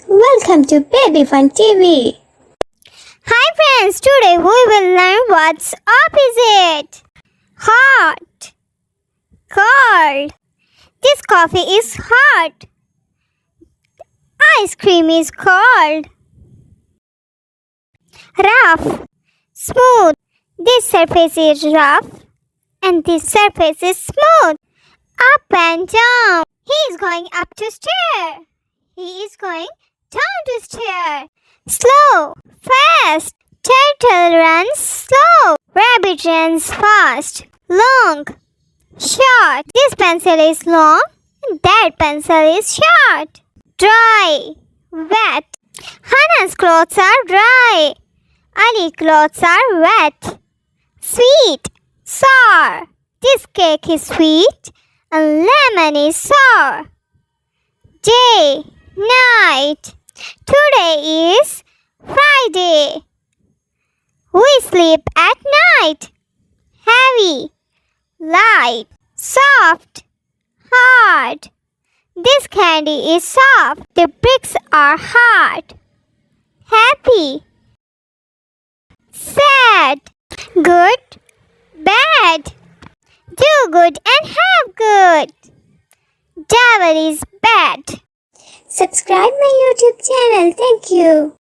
Welcome to Baby Fun TV. Hi friends, today we will learn what's opposite. Hot, cold. This coffee is hot. Ice cream is cold. Rough, smooth. This surface is rough and this surface is smooth. Up and down. He is going up to stair. He is going down to stair. Slow, fast. Turtle runs slow. Rabbit runs fast. Long, short. This pencil is long and that pencil is short. Dry, wet. Hannah's clothes are dry. Ali's clothes are wet. Sweet, sour. This cake is sweet and lemon is sour. Day, night. Today is Friday. We sleep at night. Heavy, light, soft, hard. This candy is soft. The bricks are hard. Happy, sad, good, bad. Do good and have good. Devil is bad. Subscribe my YouTube channel. Thank you.